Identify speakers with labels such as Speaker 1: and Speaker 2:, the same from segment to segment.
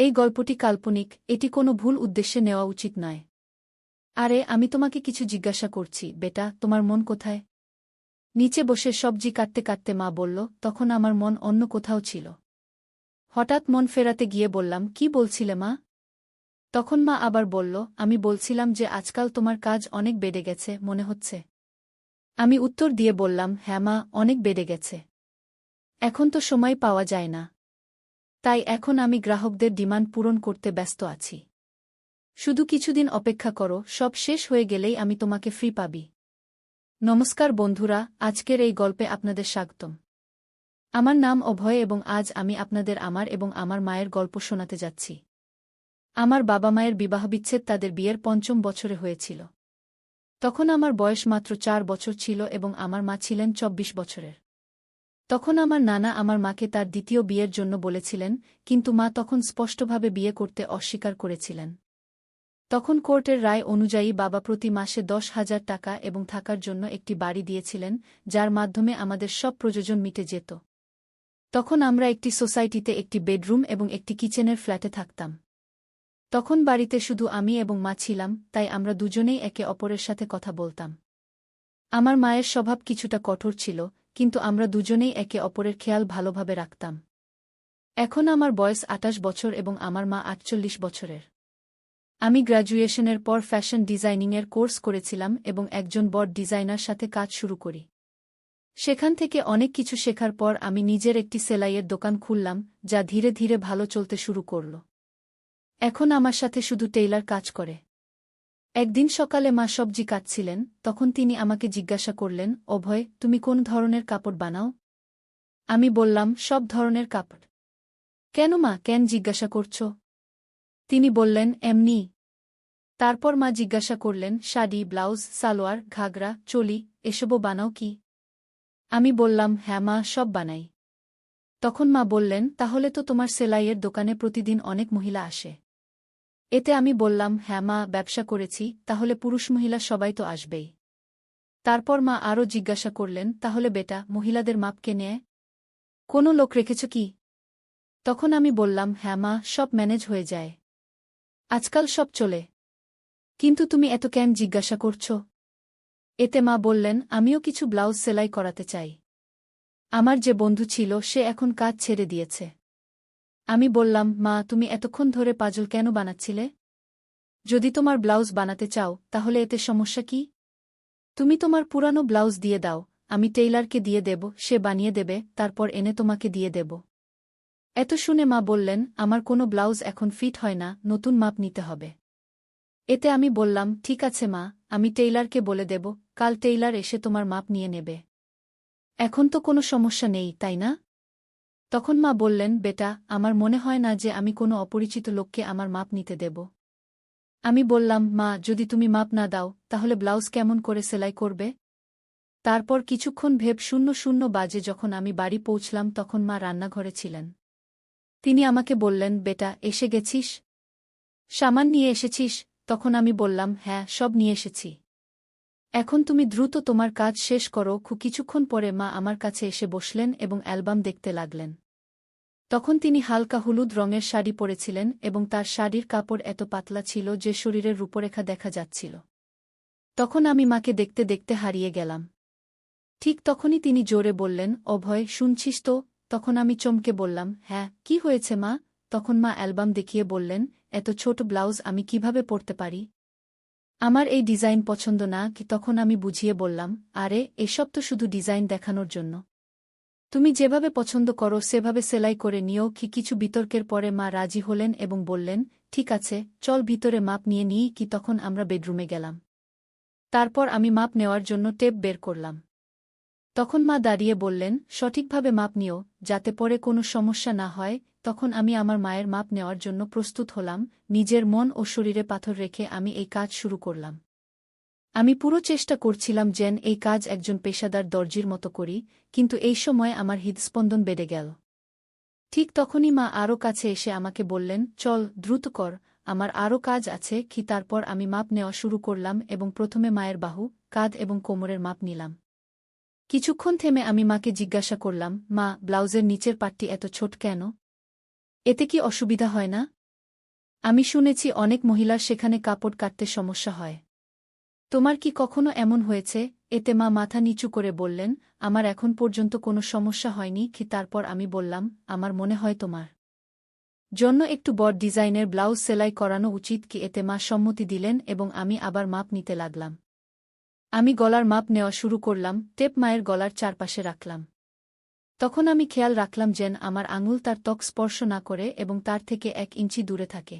Speaker 1: এই গল্পটি কাল্পনিক, এটি কোনো ভুল উদ্দেশ্যে নেওয়া উচিত নয়। আরে আমি তোমাকে কিছু জিজ্ঞাসা করছি, বেটা, তোমার মন কোথায়? নিচে বসে সবজি কাটতে কাটতে মা বলল, তখন আমার মন অন্য কোথাও ছিল। হঠাৎ মন ফেরাতে গিয়ে বললাম, কি বলছিলে মা? তখন মা আবার বলল, আমি বলছিলাম যে আজকাল তোমার কাজ অনেক বেড়ে গেছে মনে হচ্ছে। আমি উত্তর দিয়ে বললাম, হ্যাঁ মা, অনেক বেড়ে গেছে। এখন তো সময় পাওয়া যায় না। তাই এখন আমি গ্রাহকদের ডিমান্ড পূরণ করতে ব্যস্ত আছি। শুধু কিছুদিন অপেক্ষা করো, সব শেষ হয়ে গেলেই আমি তোমাকে ফ্রি পাবি। নমস্কার বন্ধুরা, আজকের এই গল্পে আপনাদের স্বাগতম। আমার নাম অভয় এবং আজ আমি আপনাদের আমার এবং আমার মায়ের গল্প শোনাতে যাচ্ছি। আমার বাবা মায়ের বিবাহবিচ্ছেদ তাদের বিয়ের ৫ম বছরে হয়েছিল। তখন আমার বয়স মাত্র ৪ বছর ছিল এবং আমার মা ছিলেন ২৪ বছরের। তখন আমার নানা আমার মাকে তার দ্বিতীয় বিয়ের জন্য বলেছিলেন, কিন্তু মা তখন স্পষ্টভাবে বিয়ে করতে অস্বীকার করেছিলেন। তখন কোর্টের রায় অনুযায়ী বাবা প্রতি মাসে ১০,০০০ টাকা এবং থাকার জন্য একটি বাড়ি দিয়েছিলেন, যার মাধ্যমে আমাদের সব প্রয়োজন মিটে যেত। তখন আমরা একটি সোসাইটিতে একটি বেডরুম এবং একটি কিচেনের ফ্ল্যাটে থাকতাম। তখন বাড়িতে শুধু আমি এবং মা ছিলাম, তাই আমরা দুজনেই একে অপরের সাথে কথা বলতাম। আমার মায়ের স্বভাব কিছুটা কঠোর ছিল, কিন্তু আমরা দুজনেই একে অপরের খেয়াল ভালোভাবে রাখতাম। এখন আমার বয়স ২৮ বছর এবং আমার মা ৪৮ বছরের। আমি গ্র্যাজুয়েশনের পর ফ্যাশন ডিজাইনিংয়ের কোর্স করেছিলাম এবং একজন বড ডিজাইনার সাথে কাজ শুরু করি। সেখান থেকে অনেক কিছু শেখার পর আমি নিজের একটি সেলাইয়ের দোকান খুললাম, যা ধীরে ধীরে ভালো চলতে শুরু করল। এখন আমার সাথে শুধু টেইলার কাজ করে। একদিন সকালে মা সবজি কাটছিলেন, তখন তিনি আমাকে জিজ্ঞাসা করলেন, অভয়, তুমি কোন ধরনের কাপড় বানাও? আমি বললাম, সব ধরনের কাপড়। কেন মা, কেন জিজ্ঞাসা করছ? তিনি বললেন, এমনি। তারপর মা জিজ্ঞাসা করলেন, শাড়ি, ব্লাউজ, সালোয়ার, ঘাগরা, চোলি এসবও বানাও কি? আমি বললাম, হ্যাঁ মা, সব বানাই। তখন মা বললেন, তাহলে তো তোমার সেলাইয়ের দোকানে প্রতিদিন অনেক মহিলা আসে। এতে আমি বললাম, হ্যাঁ মা, ব্যবসা করেছি, তাহলে পুরুষ মহিলা সবাই তো আসবেই। তারপর মা আরও জিজ্ঞাসা করলেন, তাহলে বেটা, মহিলাদের মাপ কে নেয়? কোনো লোক রেখেছ কি? তখন আমি বললাম, হ্যাঁ মা, সব ম্যানেজ হয়ে যায়। আজকাল সব চলে। কিন্তু তুমি এত কেন জিজ্ঞাসা করছ? এতে মা বললেন, আমিও কিছু ব্লাউজ সেলাই করাতে চাই। আমার যে বন্ধু ছিল সে এখন কাজ ছেড়ে দিয়েছে। আমি বললাম, মা, তুমি এতক্ষণ ধরে পাজল কেন বানাচ্ছিলে? যদি তোমার ব্লাউজ বানাতে চাও, তাহলে এতে সমস্যা কি? তুমি তোমার পুরানো ব্লাউজ দিয়ে দাও, আমি টেইলারকে দিয়ে দেব, সে বানিয়ে দেবে, তারপর এনে তোমাকে দিয়ে দেব। এত শুনে মা বললেন, আমার কোনো ব্লাউজ এখন ফিট হয় না, নতুন মাপ নিতে হবে। এতে আমি বললাম, ঠিক আছে মা, আমি টেইলারকে বলে দেব, কাল টেইলার এসে তোমার মাপ নিয়ে নেবে। এখন তো কোনো সমস্যা নেই, তাই না? তখন মা বললেন, বেটা, আমার মনে হয় না যে আমি কোনো অপরিচিত লোককে আমার মাপ নিতে দেব। আমি বললাম, মা, যদি তুমি মাপ না দাও, তাহলে ব্লাউজ কেমন করে সেলাই করবে? তারপর কিছুক্ষণ ভেব ০০ বাজে যখন আমি বাড়ি পৌঁছলাম তখন মা রান্নাঘরে ছিলেন। তিনি আমাকে বললেন, বেটা, এসে গেছিস? সামান নিয়ে এসেছিস? তখন আমি বললাম, হ্যাঁ, সব নিয়ে এসেছি। এখন তুমি দ্রুত তোমার কাজ শেষ করো। কিছুক্ষণ পরে মা আমার কাছে এসে বসলেন এবং অ্যালবাম দেখতে লাগলেন। তখন তিনি হালকা হলুদ রঙের শাড়ি পরেছিলেন এবং তার শাড়ির কাপড় এত পাতলা ছিল যে শরীরের রূপরেখা দেখা যাচ্ছিল। তখন আমি মাকে দেখতে দেখতে হারিয়ে গেলাম। ঠিক তখনই তিনি জোরে বললেন, অভয়, শুনছিস তো? তখন আমি চমকে বললাম, হ্যাঁ, কি হয়েছে মা? তখন মা অ্যালবাম দেখিয়ে বললেন, এত ছোট ব্লাউজ আমি কিভাবে পরতে পারি? আমার এই ডিজাইন পছন্দ না কি? তখন আমি বুঝিয়ে বললাম, আরে, এসব তো শুধু ডিজাইন দেখানোর জন্য। তুমি যেভাবে পছন্দ করো সেভাবে সেলাই করে নিও কি? কিছু বিতর্কের পরে মা রাজি হলেন এবং বললেন, ঠিক আছে, চল ভিতরে মাপ নিয়ে নিই কি? তখন আমরা বেডরুমে গেলাম। তারপর আমি মাপ নেওয়ার জন্য টেপ বের করলাম। তখন মা দাঁড়িয়ে বললেন, সঠিকভাবে মাপ নিও, যাতে পরে কোনো সমস্যা না হয়। তখন আমি আমার মায়ের মাপ নেওয়ার জন্য প্রস্তুত হলাম। নিজের মন ও শরীরে পাথর রেখে আমি এই কাজ শুরু করলাম। আমি পুরো চেষ্টা করছিলাম যেন এই কাজ একজন পেশাদার দর্জির মতো করি, কিন্তু এই সময় আমার হৃদস্পন্দন বেড়ে গেল। ঠিক তখনই মা আরও কাছে এসে আমাকে বললেন, চল, দ্রুত কর, আমার আরও কাজ আছে কি? তারপর আমি মাপ নেওয়া শুরু করলাম এবং প্রথমে মায়ের বাহু, কাঁধ এবং কোমরের মাপ নিলাম। কিছুক্ষণ থেমে আমি মাকে জিজ্ঞাসা করলাম, মা, ব্লাউজের নিচের পাটটি এত ছোট কেন? এতে কি অসুবিধা হয় না? আমি শুনেছি অনেক মহিলার সেখানে কাপড় কাটতে সমস্যা হয়। তোমার কি কখনো এমন হয়েছে? এতে মা মাথা নিচু করে বললেন, আমার এখন পর্যন্ত কোনো সমস্যা হয়নি। তারপর আমি বললাম, আমার মনে হয় তোমার জন্য একটু বড় ডিজাইনের ব্লাউজ সেলাই করানো উচিত কি? এতে মা সম্মতি দিলেন এবং আমি আবার মাপ নিতে লাগলাম। আমি গলার মাপ নেওয়া শুরু করলাম, টেপ মায়ের গলার চারপাশে রাখলাম। তখন আমি খেয়াল রাখলাম যেন আমার আঙুল তার ত্বক স্পর্শ না করে এবং তার থেকে 1 ইঞ্চি দূরে থাকে।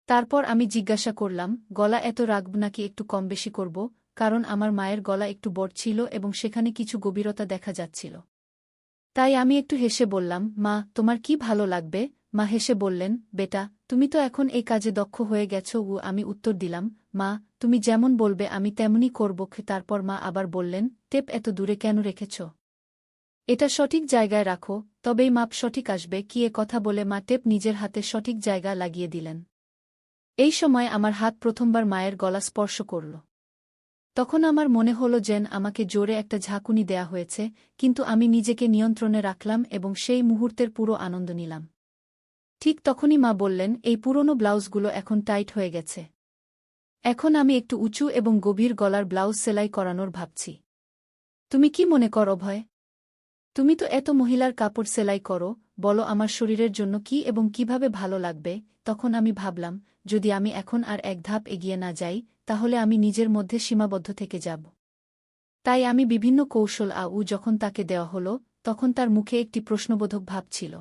Speaker 1: তারপর আমি জিজ্ঞাসা করলাম, গলা এত রাখব নাকি একটু কম বেশি করব? কারণ আমার মায়ের গলা একটু বড় ছিল এবং সেখানে কিছু গভীরতা দেখা যাচ্ছিল। তাই আমি একটু হেসে বললাম, মা, তোমার কি ভালো লাগবে? মা হেসে বললেন, বেটা, তুমি তো এখন এই কাজে দক্ষ হয়ে গেছো। আমি উত্তর দিলাম, মা, তুমি যেমন বলবে আমি তেমনই করব। তারপর মা আবার বললেন, টেপ এত দূরে কেন রেখেছ? এটা সঠিক জায়গায় রাখো, তবেই মাপ সঠিক আসবে। কি এ কথা বলে মা টেপ নিজের হাতে সঠিক জায়গা লাগিয়ে দিলেন। এই সময় আমার হাত প্রথমবার মায়ের গলা স্পর্শ করল। তখন আমার মনে হল যেন আমাকে জোরে একটা ঝাঁকুনি দেয়া হয়েছে, কিন্তু আমি নিজেকে নিয়ন্ত্রণে রাখলাম এবং সেই মুহূর্তের পুরো আনন্দ নিলাম। ঠিক তখনই মা বললেন, এই পুরনো ব্লাউজগুলো এখন টাইট হয়ে গেছে। এখন আমি একটু উঁচু এবং গভীর গলার ব্লাউজ সেলাই করানোর ভাবছি। তুমি কি মনে করো অভয়? তুমি তো এত মহিলার কাপড় সেলাই করো, বলো আমার শরীরের জন্য কি এবং কিভাবে ভালো লাগবে? তখন আমি ভাবলাম, যদি আমি এখন আর এক ধাপ এগিয়ে না যাই, তাহলে আমি নিজের মধ্যে সীমাবদ্ধ থেকে যাব। তাই আমি বিভিন্ন কৌশল যখন তাকে দেওয়া হলো, তখন তার মুখে একটি প্রশ্নবোধক ভাব ছিল।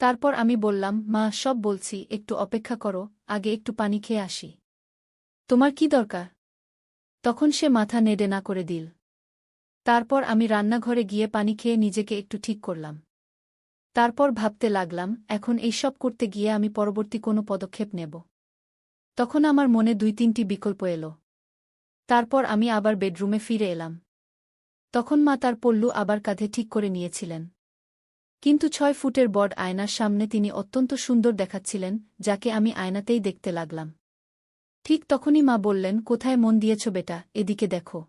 Speaker 1: তারপর আমি বললাম, মা, সব বলছি, একটু অপেক্ষা করো, আগে একটু পানি খেয়ে আসি। তোমার কি দরকার? তখন সে মাথা নেড়ে না করে দিল। তারপর আমি রান্নাঘরে গিয়ে পানি খেয়ে নিজেকে একটু ঠিক করলাম। তারপর ভাবতে লাগলাম, এখন এইসব করতে গিয়ে আমি পরবর্তী কোনো পদক্ষেপ নেব। তখন আমার মনে 2-3টি বিকল্প এলো। তারপর আমি আবার বেডরুমে ফিরে এলাম। তখন মা তার পল্লু আবার কাঁধে ঠিক করে নিয়েছিলেন। কিন্তু 6 ফুটের বড় আয়নার সামনে তিনি অত্যন্ত সুন্দর দেখাচ্ছিলেন, যাকে আমি আয়নাতেই দেখতে লাগলাম। ঠিক তখনই মা বললেন, কোথায় মন দিয়েছ বেটা, এদিকে দেখো।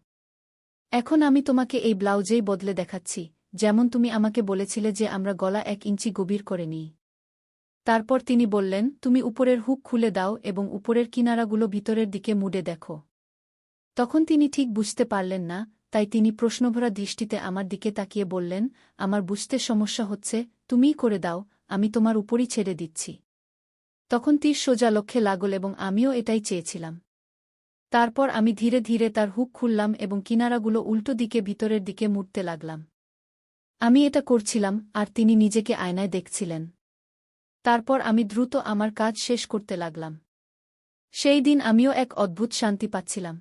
Speaker 1: এখন আমি তোমাকে এই ব্লাউজেই বদলে দেখাচ্ছি, যেমন তুমি আমাকে বলেছিলে যে আমরা গলা 1 ইঞ্চি গভীর করে নিই। তারপর তিনি বললেন, তুমি উপরের হুক খুলে দাও এবং উপরের কিনারাগুলো ভিতরের দিকে মুড়ে দেখো। তখন তিনি ঠিক বুঝতে পারলেন না, তাই তিনি প্রশ্নভরা দৃষ্টিতে আমার দিকে তাকিয়ে বললেন, আমার বুঝতে সমস্যা হচ্ছে, তুমিই করে দাও, আমি তোমার উপরই ছেড়ে দিচ্ছি। তখন তীর সোজা লক্ষ্যে লাগল এবং আমিও এটাই চেয়েছিলাম। তারপর আমি ধীরে ধীরে তার হুক খুললাম এবং কিনারাগুলো উল্টো দিকে ভিতরের দিকে মুড়তে লাগলাম। আমি এটা করছিলাম, আর তিনি নিজেকে আয়নায় দেখছিলেন। তারপর আমি দ্রুত আমার কাজ শেষ করতে লাগলাম। সেই দিন আমিও এক অদ্ভুত শান্তি পাচ্ছিলাম।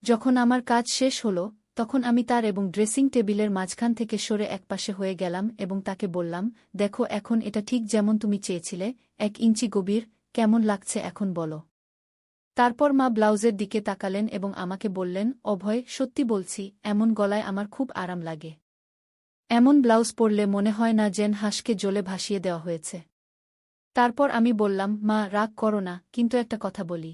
Speaker 1: যখন আমার কাজ শেষ হল, তখন আমি তার এবং ড্রেসিং টেবিলের মাঝখান থেকে সরে একপাশে হয়ে গেলাম এবং তাকে বললাম, দেখো, এখন এটা ঠিক যেমন তুমি চেয়েছিলে, 1 ইঞ্চি গভীর, কেমন লাগছে এখন বলো। তারপর মা ব্লাউজের দিকে তাকালেন এবং আমাকে বললেন, অভয়, সত্যি বলছি, এমন গলায় আমার খুব আরাম লাগে। এমন ব্লাউজ পরলে মনে হয় না যেন হাঁসকে জলে ভাসিয়ে দেওয়া হয়েছে। তারপর আমি বললাম, মা, রাগ করো না, কিন্তু একটা কথা বলি।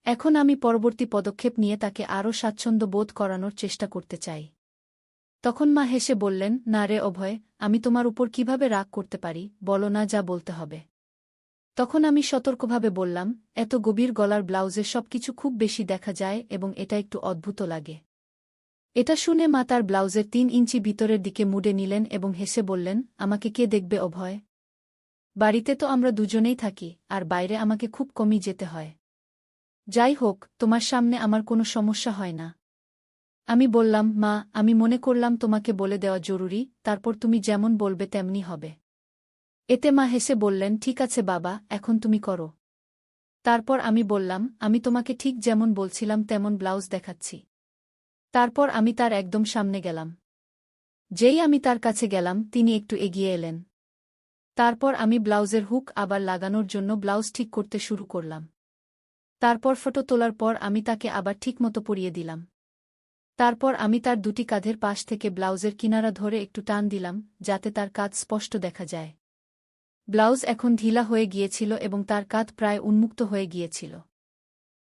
Speaker 1: এখন আমি পরবর্তী পদক্ষেপ নিয়ে তাকে আরও স্বাচ্ছন্দ্য বোধ করানোর চেষ্টা করতে চাই। তখন মা হেসে বললেন, না রে অভয়, আমি তোমার উপর কিভাবে রাগ করতে পারি, বলো না যা বলতে হবে। তখন আমি সতর্কভাবে বললাম, এত গভীর গলার ব্লাউজে সবকিছু খুব বেশি দেখা যায় এবং এটা একটু অদ্ভুত লাগে। এটা শুনে মা তার ব্লাউজের 3 ইঞ্চি ভিতরের দিকে মুড়ে নিলেন এবং হেসে বললেন, আমাকে কে দেখবে অভয়? বাড়িতে তো আমরা দুজনেই থাকি, আর বাইরে আমাকে খুব কমই যেতে হয়। যাই হোক, তোমার সামনে আমার কোনো সমস্যা হয় না। আমি বললাম, মা, আমি মনে করলাম তোমাকে বলে দেওয়া জরুরি, তারপর তুমি যেমন বলবে তেমনি হবে। এতে মা হেসে বললেন, ঠিক আছে বাবা, এখন তুমি করো। তারপর আমি বললাম, আমি তোমাকে ঠিক যেমন বলছিলাম তেমন ব্লাউজ দেখাচ্ছি। তারপর আমি তার একদম সামনে গেলাম। যেই আমি তার কাছে গেলাম, তিনি একটু এগিয়ে এলেন। তারপর আমি ব্লাউজের হুক আবার লাগানোর জন্য ব্লাউজ ঠিক করতে শুরু করলাম। তারপর ফটো তোলার পর আমি তাকে আবার ঠিকমতো পরিয়ে দিলাম। তারপর আমি তার দুটি কাঁধের পাশ থেকে ব্লাউজের কিনারা ধরে একটু টান দিলাম, যাতে তার কাঁধ স্পষ্ট দেখা যায়। ব্লাউজ এখন ঢিলা হয়ে গিয়েছিল এবং তার কাঁধ প্রায় উন্মুক্ত হয়ে গিয়েছিল।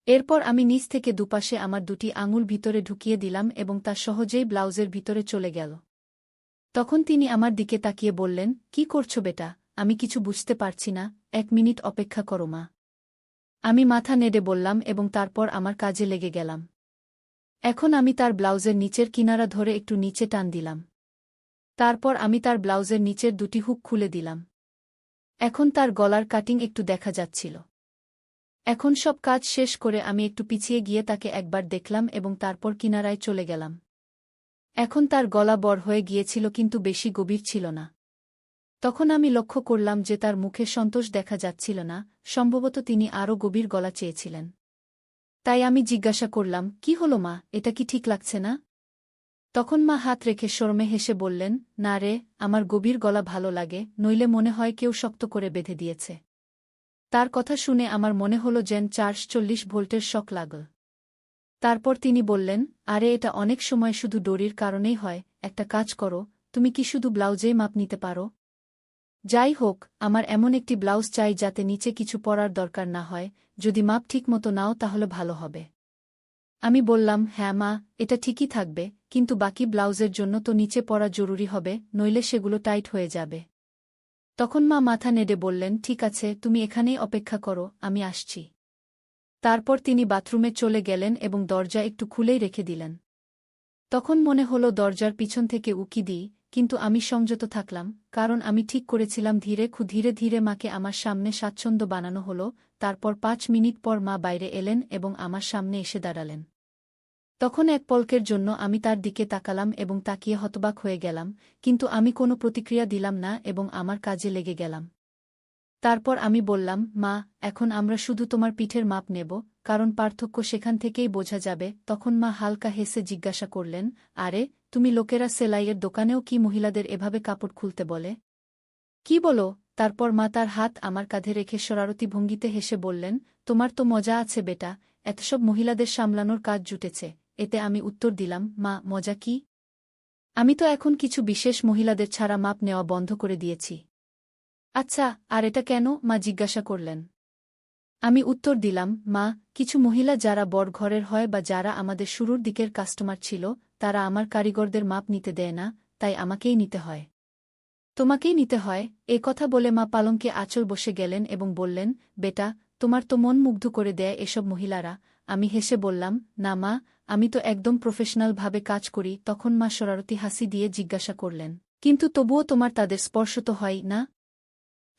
Speaker 1: এরপর আমি নিচ থেকে দুপাশে আমার দুটি আঙুল ভিতরে ঢুকিয়ে দিলাম এবং তা সহজেই ব্লাউজের ভিতরে চলে গেল। তখন তিনি আমার দিকে তাকিয়ে বললেন, কি করছো বেটা? আমি কিছু বুঝতে পারছি না, 1 মিনিট অপেক্ষা করো মা। আমি মাথা নেড়ে বললাম এবং তারপর আমার কাজে লেগে গেলাম। এখন আমি তার ব্লাউজের নিচের কিনারা ধরে একটু নিচে টান দিলাম। তারপর আমি তার ব্লাউজের নিচের 2টি হুক খুলে দিলাম। এখন তার গলার কাটিং একটু দেখা যাচ্ছিল। এখন সব কাজ শেষ করে আমি একটু পিছিয়ে গিয়ে তাকে একবার দেখলাম এবং তারপর কিনারায় চলে গেলাম। এখন তার গলা বড় হয়ে গিয়েছিল কিন্তু বেশি গভীর ছিল না। তখন আমি লক্ষ্য করলাম যে তার মুখে সন্তোষ দেখা যাচ্ছিল না, সম্ভবত তিনি আরও গভীর গলা চেয়েছিলেন। তাই আমি জিজ্ঞাসা করলাম, কি হলো মা, এটা কি ঠিক লাগছে না? তখন মা হাত রেখে শরমে হেসে বললেন, না রে, আমার গভীর গলা ভালো লাগে, নইলে মনে হয় কেউ শক্ত করে বেঁধে দিয়েছে। তার কথা শুনে আমার মনে হলো যেন 440 ভোল্টের শক লাগল। তারপর তিনি বললেন, আরে এটা অনেক সময় শুধু দড়ির কারণেই হয়, একটা কাজ করো, তুমি কি শুধু ব্লাউজেই মাপ নিতে পারো? যাই হোক, আমার এমন একটি ব্লাউজ চাই যাতে নিচে কিছু পরার দরকার না হয়, যদি মাপ ঠিকমতো নাও তাহলে ভালো হবে। আমি বললাম, হ্যাঁ মা, এটা ঠিকই থাকবে, কিন্তু বাকি ব্লাউজের জন্য তো নিচে পরা জরুরি হবে, নইলে সেগুলো টাইট হয়ে যাবে। তখন মা মাথা নেড়ে বললেন, ঠিক আছে, তুমি এখানেই অপেক্ষা করো, আমি আসছি। তারপর তিনি বাথরুমে চলে গেলেন এবং দরজা একটু খুলেই রেখে দিলেন। তখন মনে হলো দরজার পিছন থেকে উকি দিই, কিন্তু আমি সংযত থাকলাম, কারণ আমি ঠিক করেছিলাম ধীরে ধীরে মাকে আমার সামনে স্বাচ্ছন্দ্য বানানো হলো। তারপর 5 মিনিট পর মা বাইরে এলেন এবং আমার সামনে এসে দাঁড়ালেন। তখন এক পলকের জন্য আমি তার দিকে তাকালাম এবং তাকিয়ে হতবাক হয়ে গেলাম, কিন্তু আমি কোনো প্রতিক্রিয়া দিলাম না এবং আমার কাজে লেগে গেলাম। তারপর আমি বললাম, মা, এখন আমরা শুধু তোমার পিঠের মাপ নেব, কারণ পার্থক্য সেখান থেকেই বোঝা যাবে। তখন মা হালকা হেসে জিজ্ঞাসা করলেন, আরে, তুমি লোকেরা সেলাইয়ের দোকানেও কি মহিলাদের এভাবে কাপড় খুলতে বলে? কি বলো? তারপর মা তার হাত আমার কাঁধে রেখে শরারতি ভঙ্গিতে হেসে বললেন, তোমার তো মজা আছে বেটা, এতসব মহিলাদের সামলানোর কাজ জুটেছে। এতে আমি উত্তর দিলাম, মা, মজা কি? আমি তো এখন কিছু বিশেষ মহিলাদের ছাড়া মাপ নেওয়া বন্ধ করে দিয়েছি। আচ্ছা, আর এটা কেন? মা জিজ্ঞাসা করলেন। আমি উত্তর দিলাম, মা, কিছু মহিলা যারা বড় ঘরের হয় বা যারা আমাদের শুরুর দিকের কাস্টমার ছিল, তারা আমার কারিগরদের মাপ নিতে দেয় না, তাই আমাকেই নিতে হয়। তোমাকেই নিতে হয়। এ কথা বলে মা পালঙ্কে আঁচল বসে গেলেন এবং বললেন, বেটা, তোমার তো মন মুগ্ধ করে দেয় এসব মহিলারা। আমি হেসে বললাম, না মা, আমি তো একদম প্রফেশনালভাবে কাজ করি। তখন মা শরারতি হাসি দিয়ে জিজ্ঞাসা করলেন, কিন্তু তবুও তোমার তাদের স্পর্শ তো হয় না?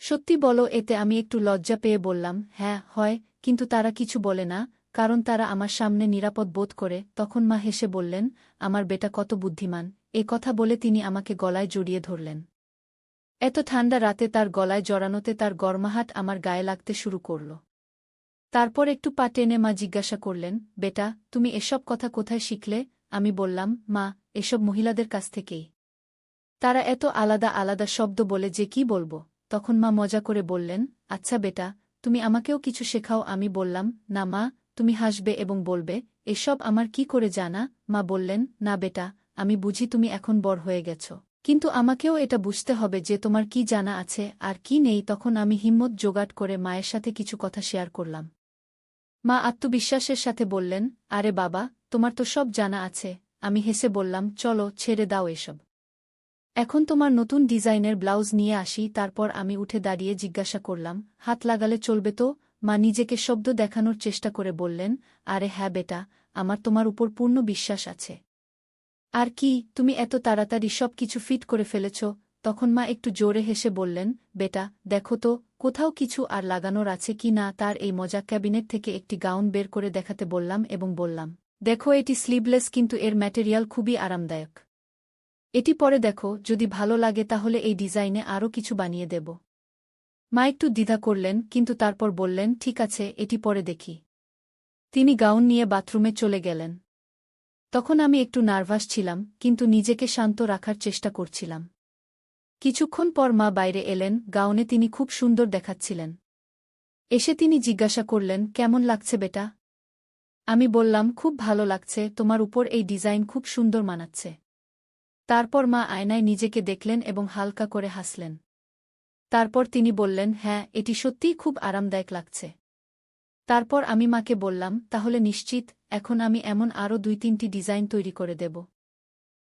Speaker 1: সত্যি বলো? এতে আমি একটু লজ্জা পেয়ে বললাম, হ্যাঁ, হয়, কিন্তু তারা কিছু বলে না, কারণ তারা আমার সামনে নিরাপদ বোধ করে। তখন মা হেসে বললেন, আমার বেটা কত বুদ্ধিমান। এ কথা বলে তিনি আমাকে গলায় জড়িয়ে ধরলেন। এত ঠান্ডা রাতে তার গলায় জড়ানোতে তার গরমাহাট আমার গায়ে লাগতে শুরু করল। তারপর একটু পা টেনে মা জিজ্ঞাসা করলেন, বেটা, তুমি এসব কথা কোথায় শিখলে? আমি বললাম, মা, এসব মহিলাদের কাছ থেকেই। তারা এত আলাদা আলাদা শব্দ বলে যে কি বলবো। তখন মা মজা করে বললেন, আচ্ছা বেটা, তুমি আমাকেও কিছু শেখাও। আমি বললাম, না মা, তুমি হাসবে এবং বলবে, এসব আমার কি করে জানা? মা বললেন, না বেটা, আমি বুঝি তুমি এখন বড় হয়ে গেছ, কিন্তু আমাকেও এটা বুঝতে হবে যে তোমার কি জানা আছে আর কি নেই। তখন আমি হিম্মত জোগাড় করে মায়ের সাথে কিছু কথা শেয়ার করলাম। মা আত্মবিশ্বাসের সাথে বললেন, আরে বাবা, তোমার তো সব জানা আছে। আমি হেসে বললাম, চলো ছেড়ে দাও এসব। এখন তোমার নতুন ডিজাইনের ব্লাউজ নিয়ে আসি। তারপর আমি উঠে দাঁড়িয়ে জিজ্ঞাসা করলাম, হাত লাগালে চলবে তো? মা নিজেকে শব্দ দেখানোর চেষ্টা করে বললেন, আরে হ্যাঁ বেটা, আমার তোমার উপর পূর্ণ বিশ্বাস আছে। আর কি, তুমি এত তাড়াতাড়ি সব কিছু ফিট করে ফেলেছ? তখন মা একটু জোরে হেসে বললেন, বেটা, দেখো তো কোথাও কিছু আর লাগানোর আছে কি না। তার এই মজা ক্যাবিনেট থেকে একটি গাউন বের করে দেখাতে বললাম এবং বললাম, দেখো, এটি স্লিভলেস, কিন্তু এর ম্যাটেরিয়াল খুবই আরামদায়ক। এটি পরে দেখো, যদি ভালো লাগে তাহলে এই ডিজাইনে আরও কিছু বানিয়ে দেব। মা একটু দ্বিধা করলেন, কিন্তু তারপর বললেন, ঠিক আছে, এটি পরে দেখি। তিনি গাউন নিয়ে বাথরুমে চলে গেলেন। তখন আমি একটু নার্ভাস ছিলাম, কিন্তু নিজেকে শান্ত রাখার চেষ্টা করছিলাম। কিছুক্ষণ পর মা বাইরে এলেন, গাউনে তিনি খুব সুন্দর দেখাচ্ছিলেন। এসে তিনি জিজ্ঞাসা করলেন, কেমন লাগছে বেটা? আমি বললাম, খুব ভালো লাগছে, তোমার উপর এই ডিজাইন খুব সুন্দর মানাচ্ছে। তারপর মা আয়নায় নিজেকে দেখলেন এবং হালকা করে হাসলেন। তারপর তিনি বললেন, হ্যাঁ, এটি সত্যিই খুব আরামদায়ক লাগছে। তারপর আমি মাকে বললাম, তাহলে নিশ্চিত, এখন আমি এমন আরও 2-3টি ডিজাইন তৈরি করে দেব।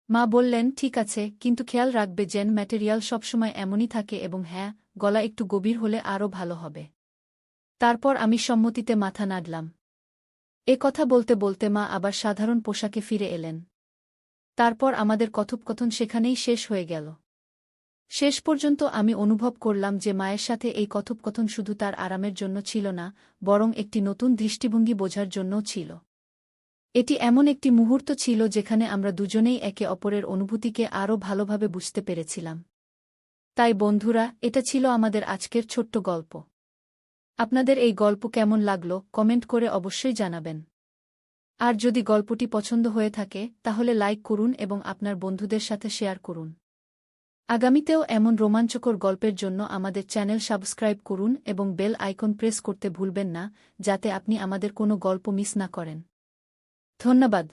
Speaker 1: মা বললেন, ঠিক আছে, কিন্তু খেয়াল রাখবে যেন ম্যাটেরিয়াল সবসময় এমনই থাকে এবং হ্যাঁ, গলা একটু গভীর হলে আরও ভালো হবে। তারপর আমি সম্মতিতে মাথা নাড়লাম। এ কথা বলতে বলতে মা আবার সাধারণ পোশাকে ফিরে এলেন। তারপর আমাদের কথোপকথন সেখানেই শেষ হয়ে গেল। শেষ পর্যন্ত আমি অনুভব করলাম যে মায়ের সাথে এই কথোপকথন শুধু তার আরামের জন্য ছিল না, বরং একটি নতুন দৃষ্টিভঙ্গি বোঝার জন্যও ছিল। এটি এমন একটি মুহূর্ত ছিল যেখানে আমরা দুজনেই একে অপরের অনুভূতিকে আরও ভালোভাবে বুঝতে পেরেছিলাম। তাই বন্ধুরা, এটা ছিল আমাদের আজকের ছোট্ট গল্প। আপনাদের এই গল্প কেমন লাগলো কমেন্ট করে অবশ্যই জানাবেন। আর যদি গল্পটি পছন্দ হয়ে থাকে তাহলে লাইক করুন এবং আপনার বন্ধুদের সাথে শেয়ার করুন। আগামীতেও এমন রোমাঞ্চকর গল্পের জন্য আমাদের চ্যানেল সাবস্ক্রাইব করুন এবং বেল আইকন প্রেস করতে ভুলবেন না, যাতে আপনি আমাদের কোনো গল্প মিস না করেন। ধন্যবাদ।